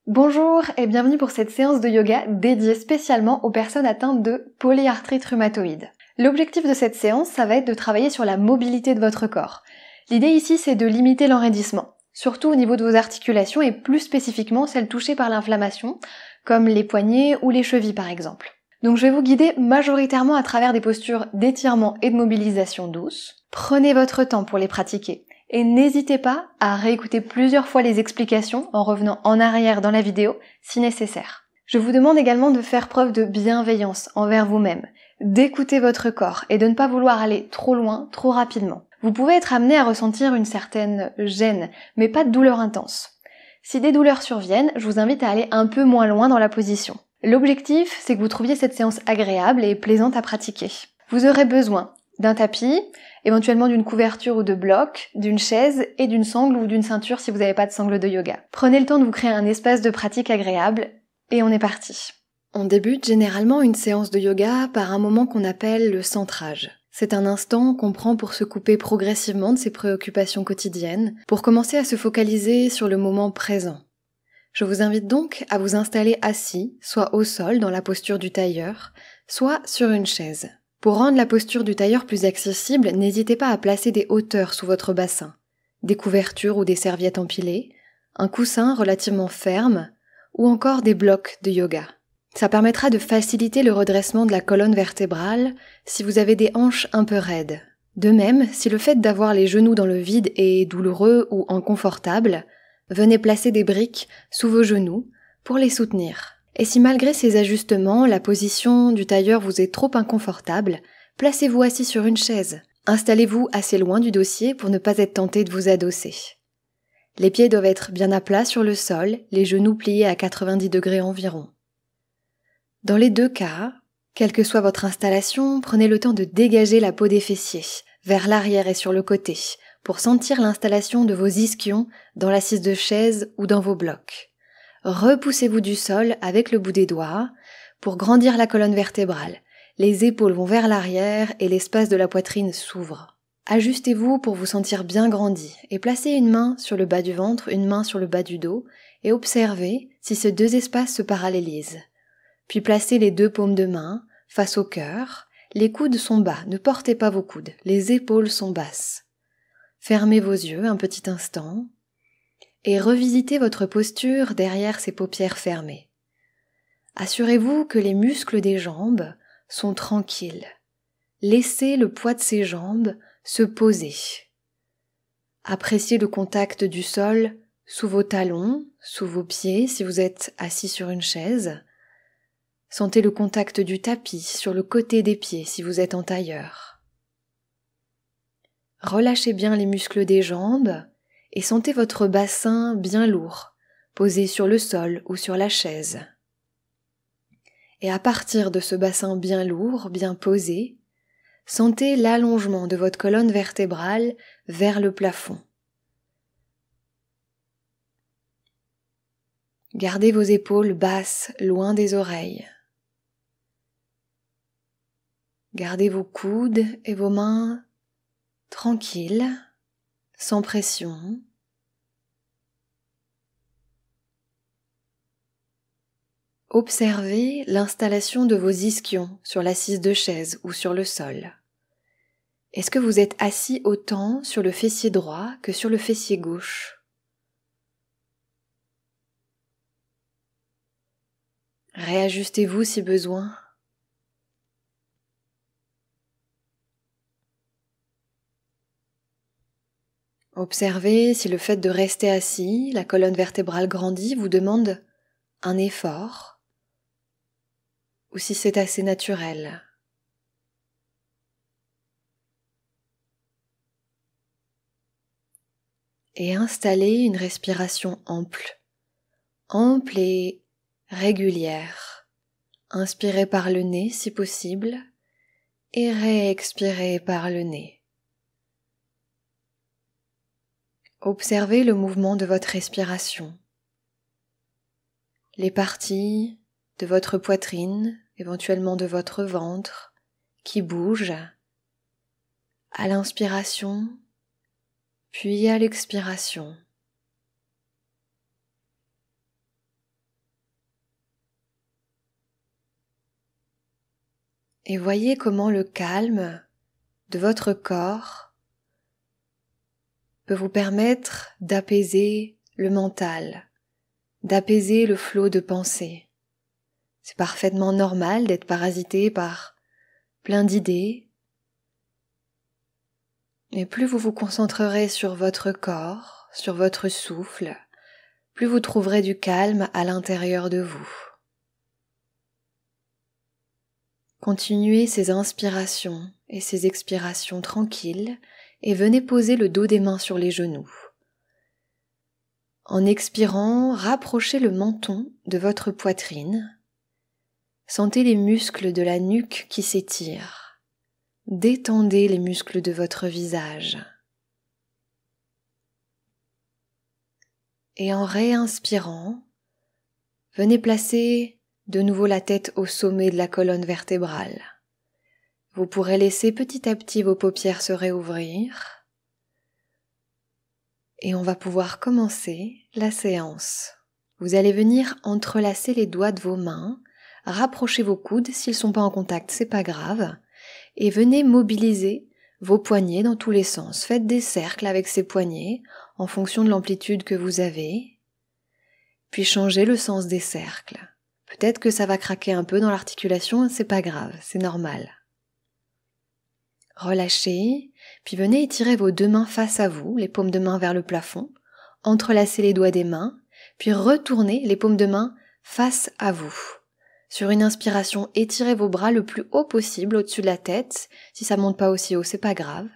Bonjour et bienvenue pour cette séance de yoga dédiée spécialement aux personnes atteintes de polyarthrite rhumatoïde. L'objectif de cette séance, ça va être de travailler sur la mobilité de votre corps. L'idée ici, c'est de limiter l'enraidissement, surtout au niveau de vos articulations et plus spécifiquement celles touchées par l'inflammation, comme les poignets ou les chevilles par exemple. Donc je vais vous guider majoritairement à travers des postures d'étirement et de mobilisation douce. Prenez votre temps pour les pratiquer. Et n'hésitez pas à réécouter plusieurs fois les explications en revenant en arrière dans la vidéo si nécessaire. Je vous demande également de faire preuve de bienveillance envers vous-même, d'écouter votre corps et de ne pas vouloir aller trop loin, trop rapidement. Vous pouvez être amené à ressentir une certaine gêne, mais pas de douleur intense. Si des douleurs surviennent, je vous invite à aller un peu moins loin dans la position. L'objectif, c'est que vous trouviez cette séance agréable et plaisante à pratiquer. Vous aurez besoin d'un tapis, éventuellement d'une couverture ou de bloc, d'une chaise et d'une sangle ou d'une ceinture si vous n'avez pas de sangle de yoga. Prenez le temps de vous créer un espace de pratique agréable et on est parti. On débute généralement une séance de yoga par un moment qu'on appelle le centrage. C'est un instant qu'on prend pour se couper progressivement de ses préoccupations quotidiennes, pour commencer à se focaliser sur le moment présent. Je vous invite donc à vous installer assis, soit au sol dans la posture du tailleur, soit sur une chaise. Pour rendre la posture du tailleur plus accessible, n'hésitez pas à placer des hauteurs sous votre bassin, des couvertures ou des serviettes empilées, un coussin relativement ferme ou encore des blocs de yoga. Ça permettra de faciliter le redressement de la colonne vertébrale si vous avez des hanches un peu raides. De même, si le fait d'avoir les genoux dans le vide est douloureux ou inconfortable, venez placer des briques sous vos genoux pour les soutenir. Et si malgré ces ajustements, la position du tailleur vous est trop inconfortable, placez-vous assis sur une chaise. Installez-vous assez loin du dossier pour ne pas être tenté de vous adosser. Les pieds doivent être bien à plat sur le sol, les genoux pliés à 90 degrés environ. Dans les deux cas, quelle que soit votre installation, prenez le temps de dégager la peau des fessiers, vers l'arrière et sur le côté, pour sentir l'installation de vos ischions dans l'assise de chaise ou dans vos blocs. Repoussez-vous du sol avec le bout des doigts pour grandir la colonne vertébrale. Les épaules vont vers l'arrière et l'espace de la poitrine s'ouvre. Ajustez-vous pour vous sentir bien grandi et placez une main sur le bas du ventre, une main sur le bas du dos et observez si ces deux espaces se parallélisent. Puis placez les deux paumes de main face au cœur. Les coudes sont bas, ne portez pas vos coudes, les épaules sont basses. Fermez vos yeux un petit instant et revisitez votre posture derrière ces paupières fermées. Assurez-vous que les muscles des jambes sont tranquilles. Laissez le poids de ces jambes se poser. Appréciez le contact du sol sous vos talons, sous vos pieds si vous êtes assis sur une chaise. Sentez le contact du tapis sur le côté des pieds si vous êtes en tailleur. Relâchez bien les muscles des jambes et sentez votre bassin bien lourd, posé sur le sol ou sur la chaise. Et à partir de ce bassin bien lourd, bien posé, sentez l'allongement de votre colonne vertébrale vers le plafond. Gardez vos épaules basses, loin des oreilles. Gardez vos coudes et vos mains tranquilles, sans pression. Observez l'installation de vos ischions sur l'assise de chaise ou sur le sol. Est-ce que vous êtes assis autant sur le fessier droit que sur le fessier gauche? Réajustez-vous si besoin. Observez si le fait de rester assis, la colonne vertébrale grandie, vous demande un effort ou si c'est assez naturel. Et installez une respiration ample et régulière. Inspirez par le nez si possible et réexpirez par le nez. Observez le mouvement de votre respiration, les parties de votre poitrine, éventuellement de votre ventre, qui bougent à l'inspiration, puis à l'expiration. Et voyez comment le calme de votre corps peut vous permettre d'apaiser le mental, d'apaiser le flot de pensées. C'est parfaitement normal d'être parasité par plein d'idées. Et plus vous vous concentrerez sur votre corps, sur votre souffle, plus vous trouverez du calme à l'intérieur de vous. Continuez ces inspirations et ces expirations tranquilles et venez poser le dos des mains sur les genoux. En expirant, rapprochez le menton de votre poitrine. Sentez les muscles de la nuque qui s'étirent. Détendez les muscles de votre visage. Et en réinspirant, venez placer de nouveau la tête au sommet de la colonne vertébrale. Vous pourrez laisser petit à petit vos paupières se réouvrir. Et on va pouvoir commencer la séance. Vous allez venir entrelacer les doigts de vos mains, rapprochez vos coudes, s'ils ne sont pas en contact, c'est pas grave, et venez mobiliser vos poignets dans tous les sens. Faites des cercles avec ces poignets en fonction de l'amplitude que vous avez, puis changez le sens des cercles. Peut-être que ça va craquer un peu dans l'articulation, c'est pas grave, c'est normal. Relâchez, puis venez étirer vos deux mains face à vous, les paumes de main vers le plafond, entrelacez les doigts des mains, puis retournez les paumes de main face à vous. Sur une inspiration, étirez vos bras le plus haut possible au-dessus de la tête. Si ça monte pas aussi haut, c'est pas grave.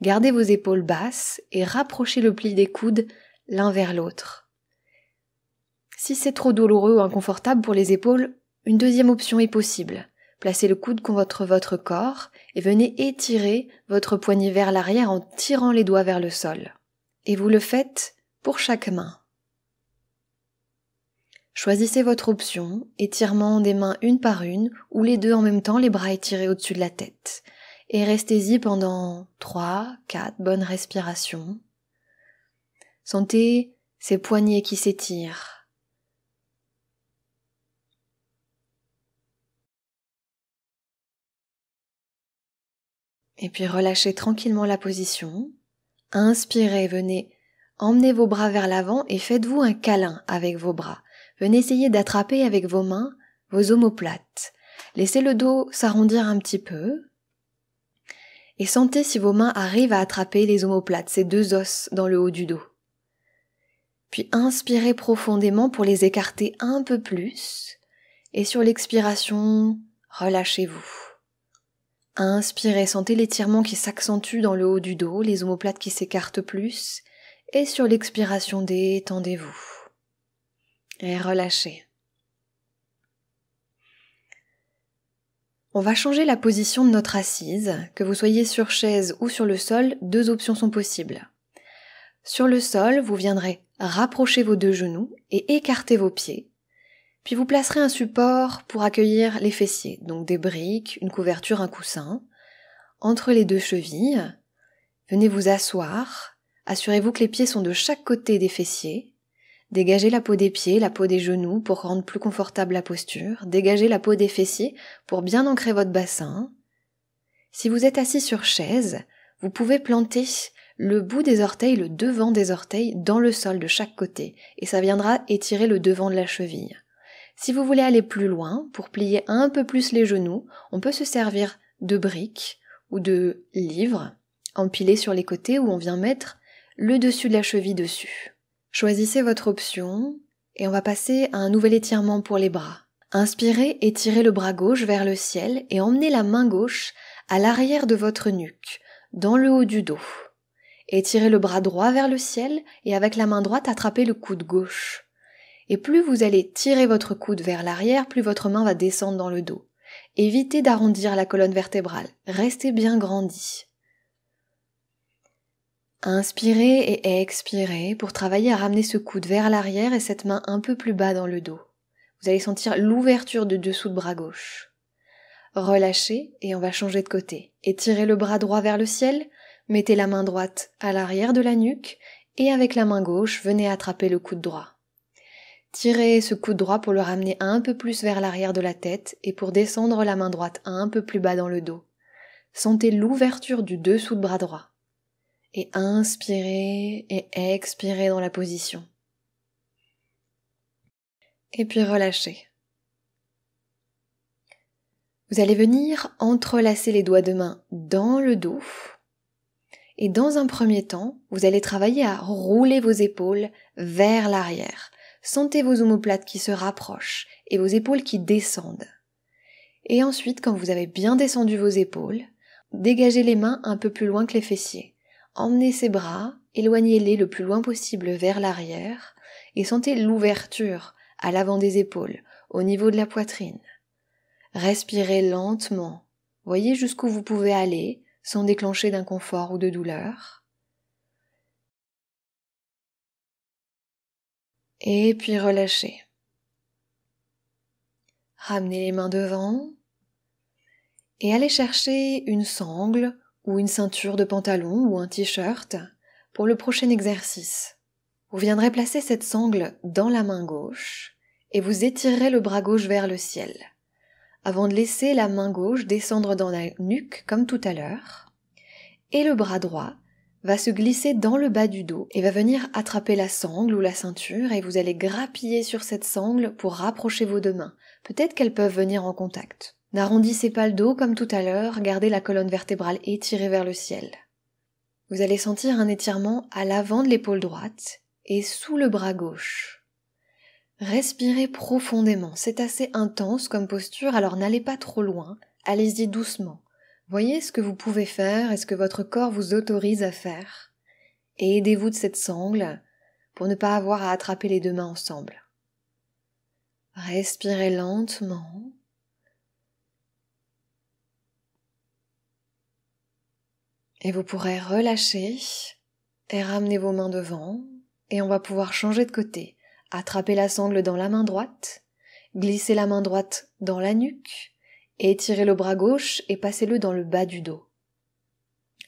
Gardez vos épaules basses et rapprochez le pli des coudes l'un vers l'autre. Si c'est trop douloureux ou inconfortable pour les épaules, une deuxième option est possible. Placez le coude contre votre corps et venez étirer votre poignet vers l'arrière en tirant les doigts vers le sol. Et vous le faites pour chaque main. Choisissez votre option, étirement des mains une par une ou les deux en même temps, les bras étirés au-dessus de la tête. Et restez-y pendant 3-4 bonnes respirations. Sentez ces poignets qui s'étirent. Et puis relâchez tranquillement la position. Inspirez, venez emmener vos bras vers l'avant et faites-vous un câlin avec vos bras. Venez essayer d'attraper avec vos mains vos omoplates. Laissez le dos s'arrondir un petit peu. Et sentez si vos mains arrivent à attraper les omoplates, ces deux os dans le haut du dos. Puis inspirez profondément pour les écarter un peu plus. Et sur l'expiration, relâchez-vous. Inspirez, sentez l'étirement qui s'accentue dans le haut du dos, les omoplates qui s'écartent plus. Et sur l'expiration, détendez-vous. Et relâchez. On va changer la position de notre assise. Que vous soyez sur chaise ou sur le sol, deux options sont possibles. Sur le sol, vous viendrez rapprocher vos deux genoux et écarter vos pieds. Puis vous placerez un support pour accueillir les fessiers, donc des briques, une couverture, un coussin. Entre les deux chevilles, venez vous asseoir. Assurez-vous que les pieds sont de chaque côté des fessiers. Dégagez la peau des pieds, la peau des genoux pour rendre plus confortable la posture. Dégagez la peau des fessiers pour bien ancrer votre bassin. Si vous êtes assis sur chaise, vous pouvez planter le bout des orteils, le devant des orteils dans le sol de chaque côté et ça viendra étirer le devant de la cheville. Si vous voulez aller plus loin, pour plier un peu plus les genoux, on peut se servir de briques ou de livres empilés sur les côtés où on vient mettre le dessus de la cheville dessus. Choisissez votre option et on va passer à un nouvel étirement pour les bras. Inspirez, étirez le bras gauche vers le ciel et emmenez la main gauche à l'arrière de votre nuque, dans le haut du dos. Étirez le bras droit vers le ciel et avec la main droite attrapez le coude gauche. Et plus vous allez tirer votre coude vers l'arrière, plus votre main va descendre dans le dos. Évitez d'arrondir la colonne vertébrale, restez bien grandi. Inspirez et expirez pour travailler à ramener ce coude vers l'arrière et cette main un peu plus bas dans le dos. Vous allez sentir l'ouverture du dessous de bras gauche. Relâchez et on va changer de côté. Étirez le bras droit vers le ciel, mettez la main droite à l'arrière de la nuque et avec la main gauche, venez attraper le coude droit. Tirez ce coude droit pour le ramener un peu plus vers l'arrière de la tête et pour descendre la main droite un peu plus bas dans le dos. Sentez l'ouverture du dessous de bras droit. Et inspirez et expirez dans la position. Et puis relâchez. Vous allez venir entrelacer les doigts de main dans le dos. Et dans un premier temps, vous allez travailler à rouler vos épaules vers l'arrière. Sentez vos omoplates qui se rapprochent et vos épaules qui descendent. Et ensuite, quand vous avez bien descendu vos épaules, dégagez les mains un peu plus loin que les fessiers. Emmenez ces bras, éloignez-les le plus loin possible vers l'arrière et sentez l'ouverture à l'avant des épaules, au niveau de la poitrine. Respirez lentement. Voyez jusqu'où vous pouvez aller sans déclencher d'inconfort ou de douleur. Et puis relâchez. Ramenez les mains devant et allez chercher une sangle ou une ceinture de pantalon ou un t-shirt pour le prochain exercice. Vous viendrez placer cette sangle dans la main gauche et vous étirerez le bras gauche vers le ciel, avant de laisser la main gauche descendre dans la nuque comme tout à l'heure, et le bras droit va se glisser dans le bas du dos et va venir attraper la sangle ou la ceinture et vous allez grappiller sur cette sangle pour rapprocher vos deux mains. Peut-être qu'elles peuvent venir en contact. N'arrondissez pas le dos comme tout à l'heure, gardez la colonne vertébrale étirée vers le ciel. Vous allez sentir un étirement à l'avant de l'épaule droite et sous le bras gauche. Respirez profondément, c'est assez intense comme posture, alors n'allez pas trop loin, allez-y doucement. Voyez ce que vous pouvez faire et ce que votre corps vous autorise à faire. Et aidez-vous de cette sangle pour ne pas avoir à attraper les deux mains ensemble. Respirez lentement. Et vous pourrez relâcher et ramener vos mains devant. Et on va pouvoir changer de côté. Attrapez la sangle dans la main droite, glissez la main droite dans la nuque, étirez le bras gauche et passez-le dans le bas du dos.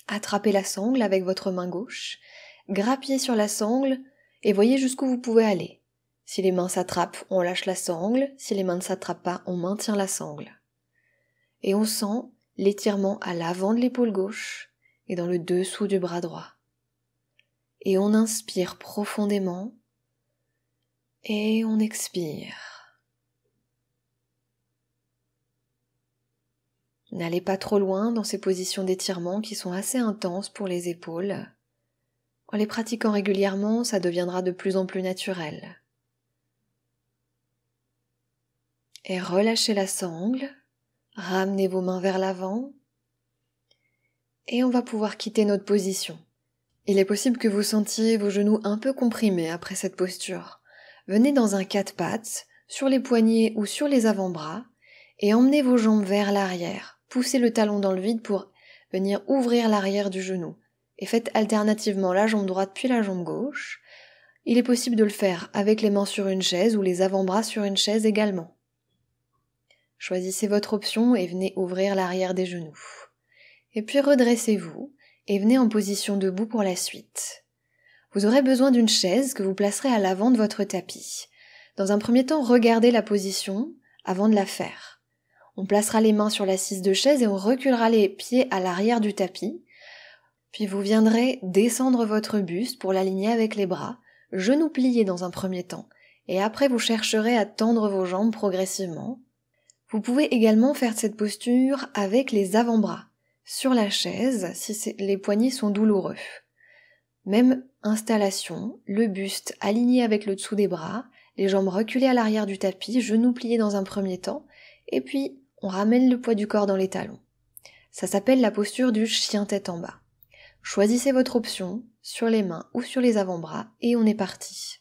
Attrapez la sangle avec votre main gauche, grappillez sur la sangle et voyez jusqu'où vous pouvez aller. Si les mains s'attrapent, on lâche la sangle, si les mains ne s'attrapent pas, on maintient la sangle. Et on sent l'étirement à l'avant de l'épaule gauche et dans le dessous du bras droit. Et on inspire profondément et on expire. N'allez pas trop loin dans ces positions d'étirement qui sont assez intenses pour les épaules. En les pratiquant régulièrement, ça deviendra de plus en plus naturel. Et relâchez la sangle, ramenez vos mains vers l'avant et on va pouvoir quitter notre position. Il est possible que vous sentiez vos genoux un peu comprimés après cette posture. Venez dans un quatre pattes, sur les poignets ou sur les avant-bras et emmenez vos jambes vers l'arrière. Poussez le talon dans le vide pour venir ouvrir l'arrière du genou. Et faites alternativement la jambe droite puis la jambe gauche. Il est possible de le faire avec les mains sur une chaise ou les avant-bras sur une chaise également. Choisissez votre option et venez ouvrir l'arrière des genoux. Et puis redressez-vous et venez en position debout pour la suite. Vous aurez besoin d'une chaise que vous placerez à l'avant de votre tapis. Dans un premier temps, regardez la position avant de la faire. On placera les mains sur l'assise de chaise et on reculera les pieds à l'arrière du tapis. Puis vous viendrez descendre votre buste pour l'aligner avec les bras, genoux pliés dans un premier temps. Et après vous chercherez à tendre vos jambes progressivement. Vous pouvez également faire cette posture avec les avant-bras, sur la chaise si les poignets sont douloureux. Même installation, le buste aligné avec le dessous des bras, les jambes reculées à l'arrière du tapis, genoux pliés dans un premier temps, et puis on ramène le poids du corps dans les talons. Ça s'appelle la posture du chien tête en bas. Choisissez votre option, sur les mains ou sur les avant-bras, et on est parti.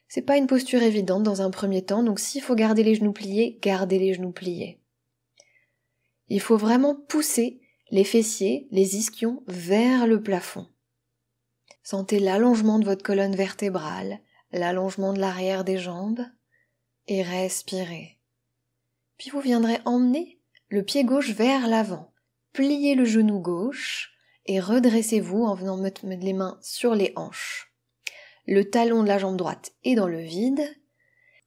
C'est pas une posture évidente dans un premier temps, donc s'il faut garder les genoux pliés, gardez les genoux pliés. Il faut vraiment pousser les fessiers, les ischions vers le plafond. Sentez l'allongement de votre colonne vertébrale, l'allongement de l'arrière des jambes, et respirez. Puis vous viendrez emmener le pied gauche vers l'avant, pliez le genou gauche et redressez-vous en venant mettre les mains sur les hanches. le talon de la jambe droite est dans le vide,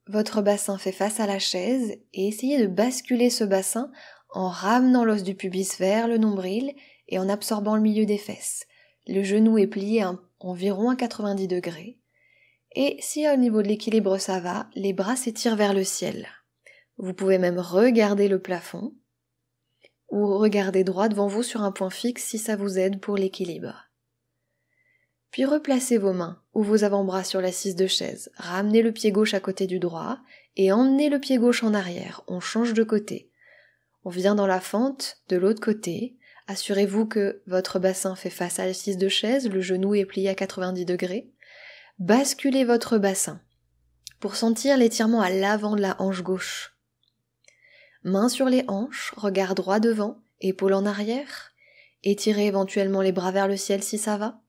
votre bassin fait face à la chaise et essayez de basculer ce bassin en ramenant l'os du pubis vers le nombril et en absorbant le milieu des fesses. Le genou est plié environ à 90 degrés. Et si au niveau de l'équilibre ça va, les bras s'étirent vers le ciel. Vous pouvez même regarder le plafond ou regarder droit devant vous sur un point fixe si ça vous aide pour l'équilibre. Puis replacez vos mains ou vos avant-bras sur l'assise de chaise. Ramenez le pied gauche à côté du droit et emmenez le pied gauche en arrière. On change de côté. On vient dans la fente de l'autre côté. Assurez-vous que votre bassin fait face à l'assise de chaise, le genou est plié à 90 degrés. Basculez votre bassin pour sentir l'étirement à l'avant de la hanche gauche. Mains sur les hanches, regard droit devant, épaules en arrière. Étirez éventuellement les bras vers le ciel si ça va.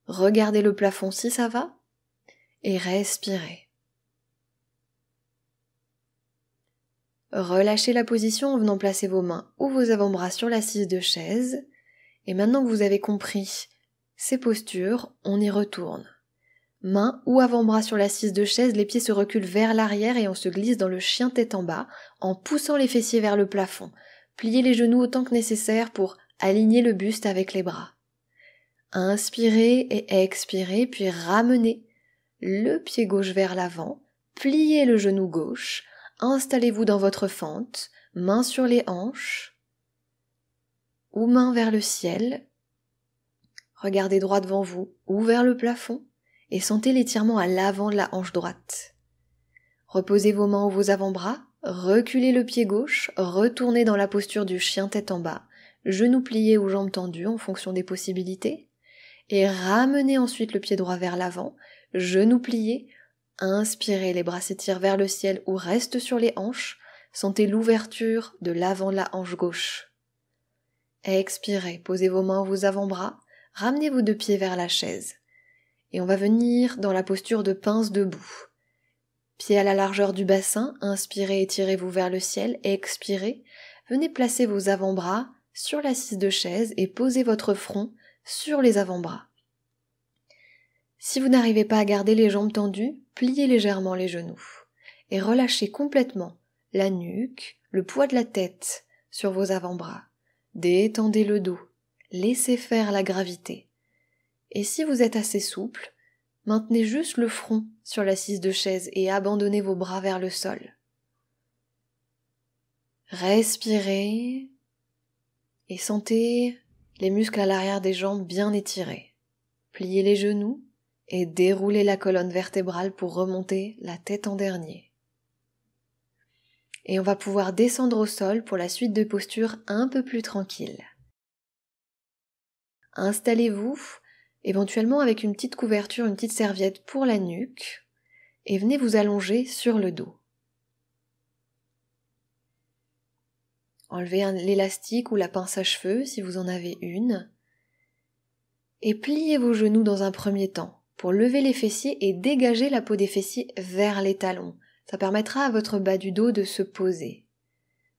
Regardez le plafond si ça va. Et respirez. Relâchez la position en venant placer vos mains ou vos avant-bras sur l'assise de chaise. Et maintenant que vous avez compris ces postures, on y retourne. Mains ou avant-bras sur l'assise de chaise, les pieds se reculent vers l'arrière et on se glisse dans le chien tête en bas en poussant les fessiers vers le plafond. Pliez les genoux autant que nécessaire pour aligner le buste avec les bras. Inspirez et expirez, puis ramenez le pied gauche vers l'avant, pliez le genou gauche, installez-vous dans votre fente, mains sur les hanches ou mains vers le ciel. Regardez droit devant vous ou vers le plafond et sentez l'étirement à l'avant de la hanche droite. Reposez vos mains ou vos avant-bras, reculez le pied gauche, retournez dans la posture du chien tête en bas, genoux pliés ou jambes tendues en fonction des possibilités, et ramenez ensuite le pied droit vers l'avant, genoux pliés, inspirez, les bras s'étirent vers le ciel ou restent sur les hanches, sentez l'ouverture de l'avant de la hanche gauche. Expirez, posez vos mains ou vos avant-bras, ramenez vos deux pieds vers la chaise. Et on va venir dans la posture de pince debout. Pieds à la largeur du bassin, inspirez, étirez-vous vers le ciel, expirez, venez placer vos avant-bras sur l'assise de chaise et posez votre front sur les avant-bras. Si vous n'arrivez pas à garder les jambes tendues, pliez légèrement les genoux et relâchez complètement la nuque, le poids de la tête sur vos avant-bras. Détendez le dos, laissez faire la gravité. Et si vous êtes assez souple, maintenez juste le front sur l'assise de chaise et abandonnez vos bras vers le sol. Respirez et sentez les muscles à l'arrière des jambes bien étirés. Pliez les genoux et déroulez la colonne vertébrale pour remonter la tête en dernier. Et on va pouvoir descendre au sol pour la suite de postures un peu plus tranquilles. Installez-vous éventuellement avec une petite couverture, une petite serviette pour la nuque, et venez vous allonger sur le dos. Enlevez l'élastique ou la pince à cheveux si vous en avez une, et pliez vos genoux dans un premier temps pour lever les fessiers et dégager la peau des fessiers vers les talons. Ça permettra à votre bas du dos de se poser.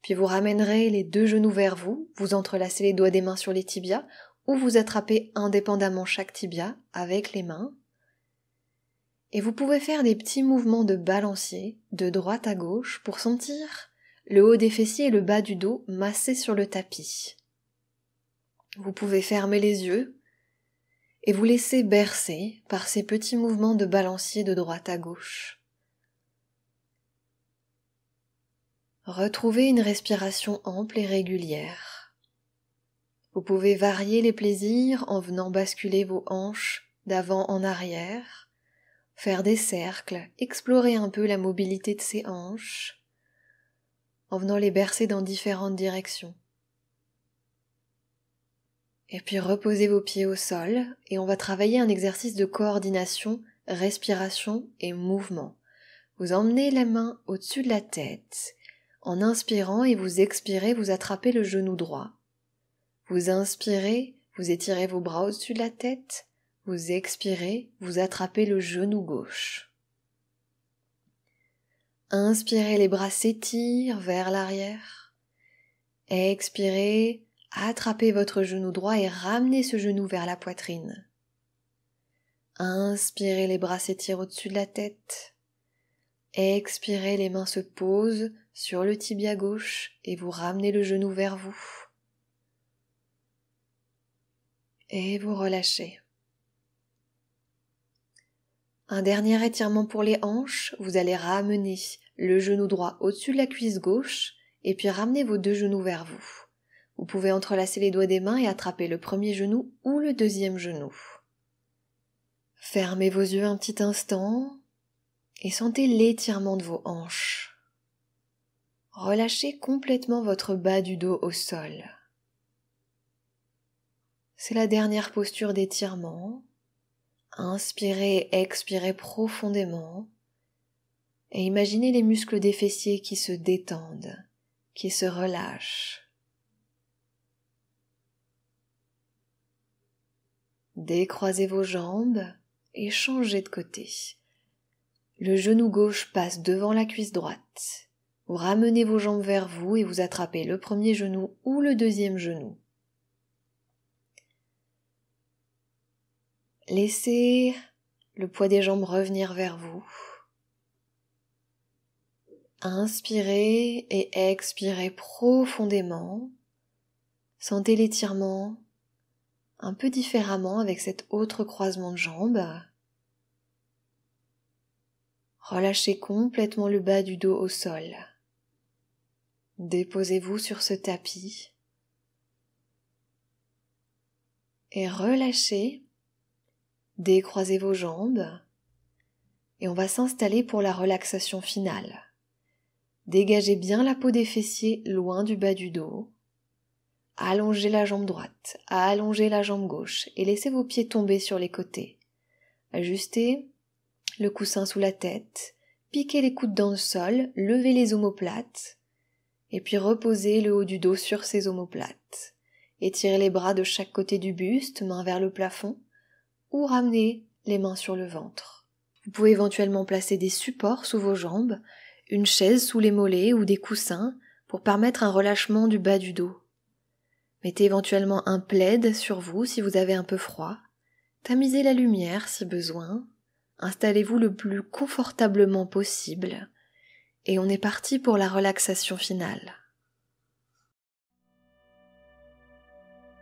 Puis vous ramènerez les deux genoux vers vous, vous entrelacez les doigts des mains sur les tibias, ou vous attrapez indépendamment chaque tibia avec les mains. Et vous pouvez faire des petits mouvements de balancier de droite à gauche pour sentir le haut des fessiers et le bas du dos massés sur le tapis. Vous pouvez fermer les yeux et vous laisser bercer par ces petits mouvements de balancier de droite à gauche. Retrouvez une respiration ample et régulière. Vous pouvez varier les plaisirs en venant basculer vos hanches d'avant en arrière, faire des cercles, explorer un peu la mobilité de ces hanches, en venant les bercer dans différentes directions. Et puis reposez vos pieds au sol et on va travailler un exercice de coordination, respiration et mouvement. Vous emmenez la main au-dessus de la tête. En inspirant et vous expirez, vous attrapez le genou droit. Vous inspirez, vous étirez vos bras au-dessus de la tête. Vous expirez, vous attrapez le genou gauche. Inspirez, les bras s'étirent vers l'arrière. Expirez, attrapez votre genou droit et ramenez ce genou vers la poitrine. Inspirez, les bras s'étirent au-dessus de la tête. Expirez, les mains se posent sur le tibia gauche et vous ramenez le genou vers vous. Et vous relâchez. Un dernier étirement pour les hanches, vous allez ramener le genou droit au-dessus de la cuisse gauche et puis ramener vos deux genoux vers vous. Vous pouvez entrelacer les doigts des mains et attraper le premier genou ou le deuxième genou. Fermez vos yeux un petit instant et sentez l'étirement de vos hanches. Relâchez complètement votre bas du dos au sol. C'est la dernière posture d'étirement. Inspirez et expirez profondément et imaginez les muscles des fessiers qui se détendent, qui se relâchent. Décroisez vos jambes et changez de côté. Le genou gauche passe devant la cuisse droite. Vous ramenez vos jambes vers vous et vous attrapez le premier genou ou le deuxième genou. Laissez le poids des jambes revenir vers vous. Inspirez et expirez profondément. Sentez l'étirement un peu différemment avec cet autre croisement de jambes. Relâchez complètement le bas du dos au sol. Déposez-vous sur ce tapis et relâchez. Décroisez vos jambes et on va s'installer pour la relaxation finale. Dégagez bien la peau des fessiers loin du bas du dos. Allongez la jambe droite, allongez la jambe gauche et laissez vos pieds tomber sur les côtés. Ajustez le coussin sous la tête, piquez les coudes dans le sol, levez les omoplates et puis reposez le haut du dos sur ces omoplates. Étirez les bras de chaque côté du buste, mains vers le plafond ou ramenez les mains sur le ventre. Vous pouvez éventuellement placer des supports sous vos jambes, une chaise sous les mollets ou des coussins pour permettre un relâchement du bas du dos. Mettez éventuellement un plaid sur vous si vous avez un peu froid. Tamisez la lumière si besoin. Installez-vous le plus confortablement possible. Et on est parti pour la relaxation finale.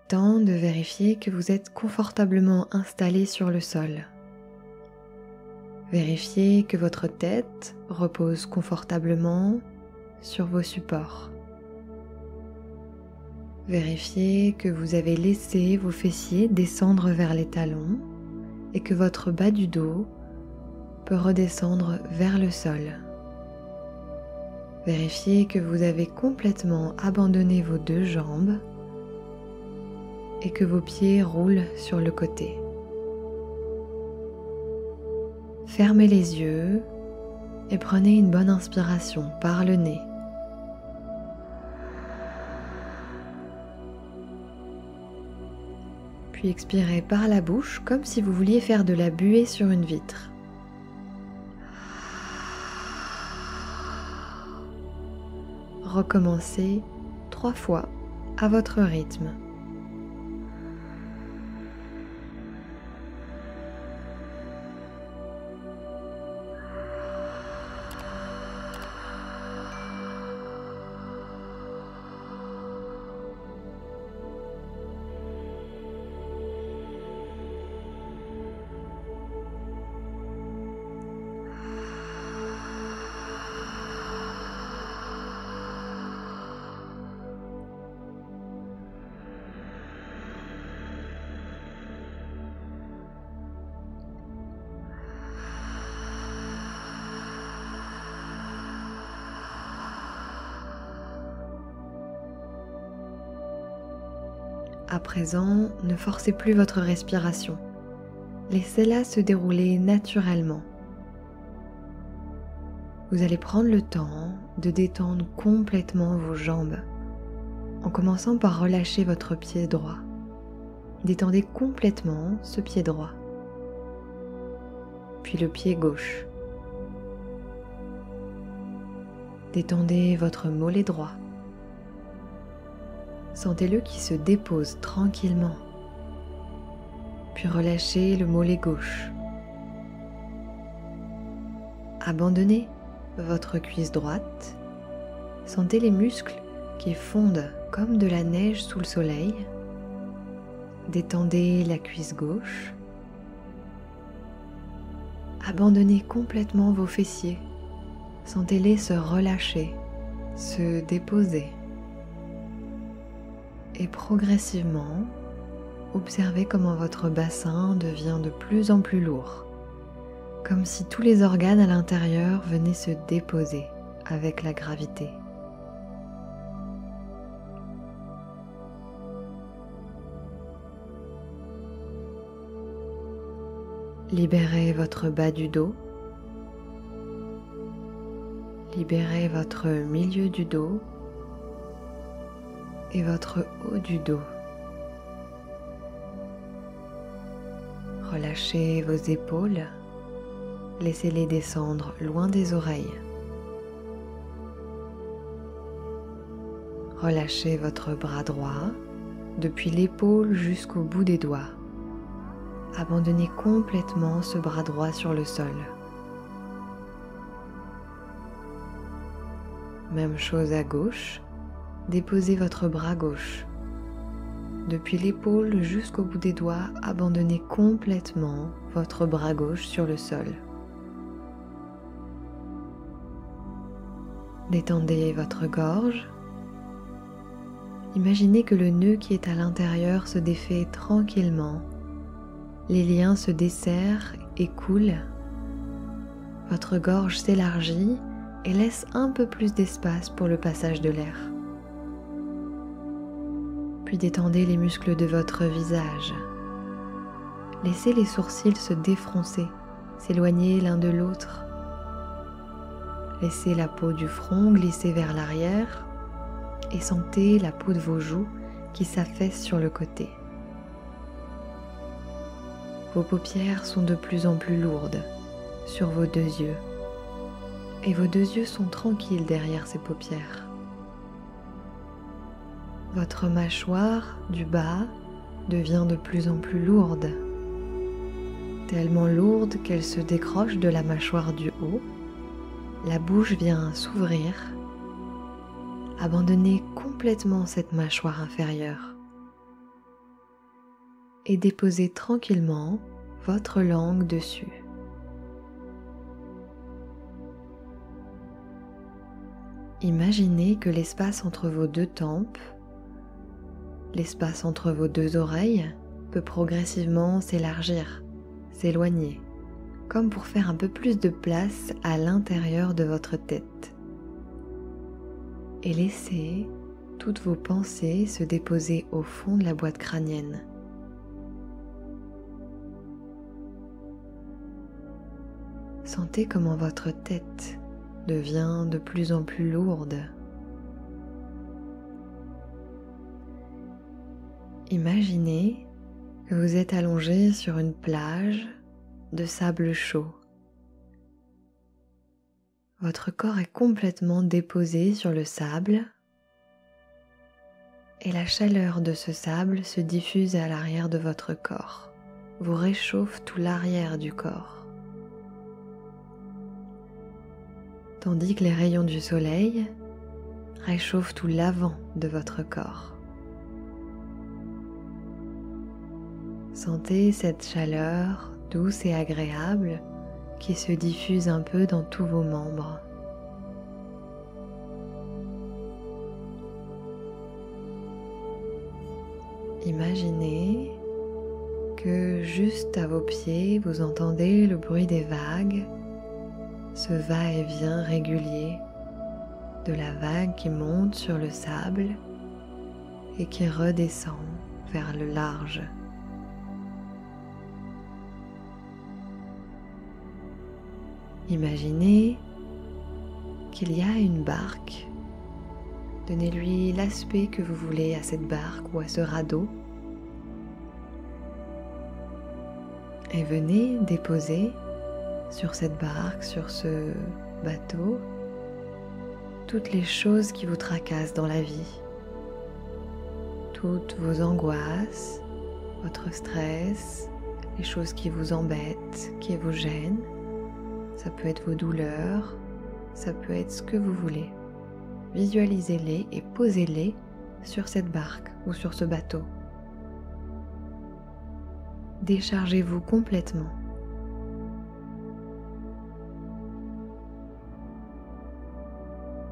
Temps de vérifier que vous êtes confortablement installé sur le sol. Vérifiez que votre tête repose confortablement sur vos supports. Vérifiez que vous avez laissé vos fessiers descendre vers les talons et que votre bas du dos peut redescendre vers le sol. Vérifiez que vous avez complètement abandonné vos deux jambes et que vos pieds roulent sur le côté. Fermez les yeux et prenez une bonne inspiration par le nez. Puis expirez par la bouche comme si vous vouliez faire de la buée sur une vitre. Recommencez 3 fois à votre rythme. À présent, ne forcez plus votre respiration. Laissez-la se dérouler naturellement. Vous allez prendre le temps de détendre complètement vos jambes, en commençant par relâcher votre pied droit. Détendez complètement ce pied droit, puis le pied gauche. Détendez votre mollet droit. Sentez-le qui se dépose tranquillement. Puis relâchez le mollet gauche. Abandonnez votre cuisse droite. Sentez les muscles qui fondent comme de la neige sous le soleil. Détendez la cuisse gauche. Abandonnez complètement vos fessiers. Sentez-les se relâcher, se déposer. Et progressivement, observez comment votre bassin devient de plus en plus lourd, comme si tous les organes à l'intérieur venaient se déposer avec la gravité. Libérez votre bas du dos. Libérez votre milieu du dos et votre haut du dos. Relâchez vos épaules. Laissez-les descendre loin des oreilles. Relâchez votre bras droit depuis l'épaule jusqu'au bout des doigts. Abandonnez complètement ce bras droit sur le sol. Même chose à gauche, déposez votre bras gauche. Depuis l'épaule jusqu'au bout des doigts, abandonnez complètement votre bras gauche sur le sol. Détendez votre gorge. Imaginez que le nœud qui est à l'intérieur se défait tranquillement. Les liens se desserrent et coulent. Votre gorge s'élargit et laisse un peu plus d'espace pour le passage de l'air. Puis détendez les muscles de votre visage. Laissez les sourcils se défroncer, s'éloigner l'un de l'autre. Laissez la peau du front glisser vers l'arrière et sentez la peau de vos joues qui s'affaisse sur le côté. Vos paupières sont de plus en plus lourdes sur vos deux yeux et vos deux yeux sont tranquilles derrière ces paupières. Votre mâchoire du bas devient de plus en plus lourde, tellement lourde qu'elle se décroche de la mâchoire du haut. La bouche vient s'ouvrir. Abandonnez complètement cette mâchoire inférieure et déposez tranquillement votre langue dessus. Imaginez que l'espace entre vos deux tempes, l'espace entre vos deux oreilles peut progressivement s'élargir, s'éloigner, comme pour faire un peu plus de place à l'intérieur de votre tête. Et laissez toutes vos pensées se déposer au fond de la boîte crânienne. Sentez comment votre tête devient de plus en plus lourde. Imaginez que vous êtes allongé sur une plage de sable chaud. Votre corps est complètement déposé sur le sable et la chaleur de ce sable se diffuse à l'arrière de votre corps, vous réchauffe tout l'arrière du corps. Tandis que les rayons du soleil réchauffent tout l'avant de votre corps. Sentez cette chaleur douce et agréable qui se diffuse un peu dans tous vos membres. Imaginez que juste à vos pieds, vous entendez le bruit des vagues, ce va-et-vient régulier de la vague qui monte sur le sable et qui redescend vers le large. Imaginez qu'il y a une barque. Donnez-lui l'aspect que vous voulez à cette barque ou à ce radeau. Et venez déposer sur cette barque, sur ce bateau, toutes les choses qui vous tracassent dans la vie, toutes vos angoisses, votre stress, les choses qui vous embêtent, qui vous gênent. ça peut être vos douleurs, ça peut être ce que vous voulez. Visualisez-les et posez-les sur cette barque ou sur ce bateau. Déchargez-vous complètement.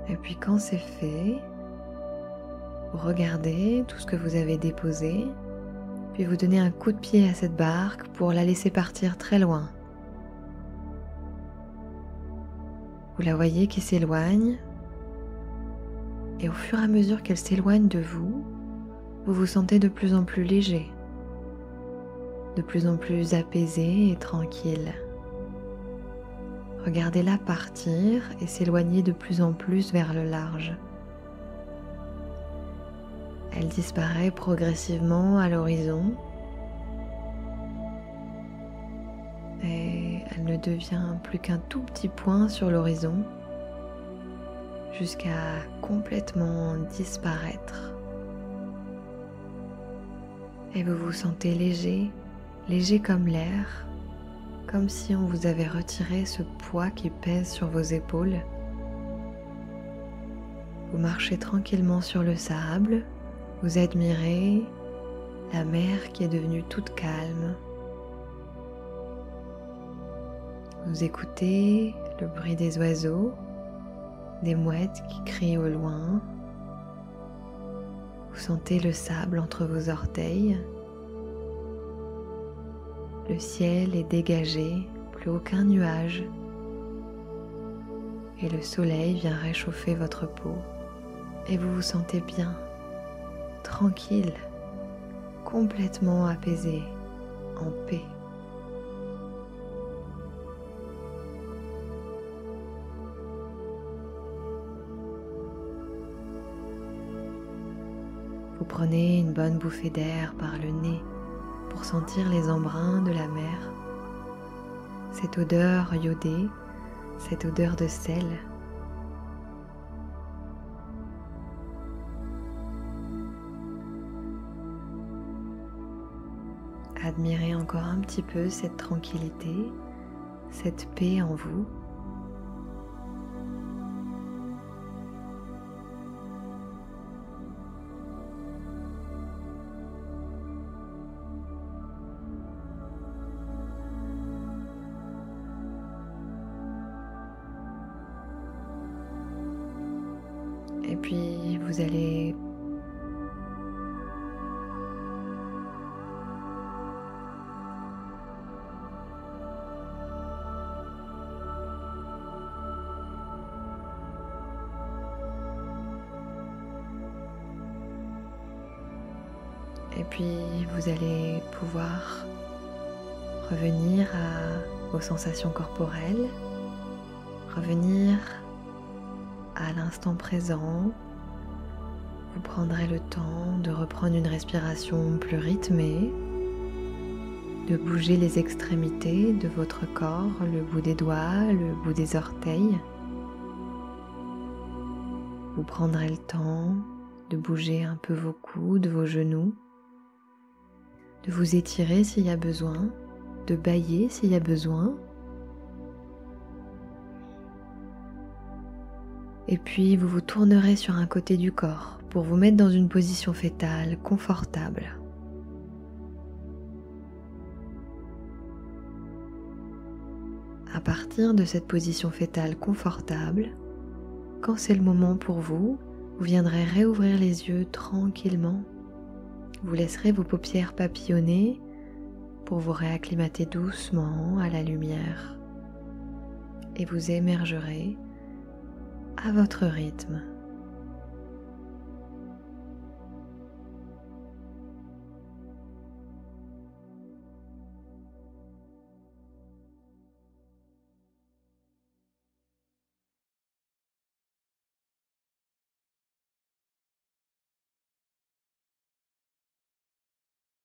Et puis quand c'est fait, vous regardez tout ce que vous avez déposé, puis vous donnez un coup de pied à cette barque pour la laisser partir très loin. Vous la voyez qui s'éloigne, et au fur et à mesure qu'elle s'éloigne de vous, vous vous sentez de plus en plus léger, de plus en plus apaisé et tranquille. Regardez-la partir et s'éloigner de plus en plus vers le large. Elle disparaît progressivement à l'horizon et elle ne devient plus qu'un tout petit point sur l'horizon jusqu'à complètement disparaître. Et vous vous sentez léger, léger comme l'air, comme si on vous avait retiré ce poids qui pèse sur vos épaules. Vous marchez tranquillement sur le sable, vous admirez la mer qui est devenue toute calme. Vous écoutez le bruit des oiseaux, des mouettes qui crient au loin. Vous sentez le sable entre vos orteils. Le ciel est dégagé, plus aucun nuage. Et le soleil vient réchauffer votre peau. Et vous vous sentez bien, tranquille, complètement apaisé, en paix. Vous prenez une bonne bouffée d'air par le nez pour sentir les embruns de la mer, cette odeur iodée, cette odeur de sel. Admirez encore un petit peu cette tranquillité, cette paix en vous. Et puis vous allez pouvoir revenir aux sensations corporelles, revenir à l'instant présent. Vous prendrez le temps de reprendre une respiration plus rythmée, de bouger les extrémités de votre corps, le bout des doigts, le bout des orteils. Vous prendrez le temps de bouger un peu vos coudes, vos genoux, de vous étirer s'il y a besoin, de bâiller s'il y a besoin. Et puis vous vous tournerez sur un côté du corps pour vous mettre dans une position fétale confortable. À partir de cette position fétale confortable, quand c'est le moment pour vous, vous viendrez réouvrir les yeux tranquillement. Vous laisserez vos paupières papillonner pour vous réacclimater doucement à la lumière et vous émergerez à votre rythme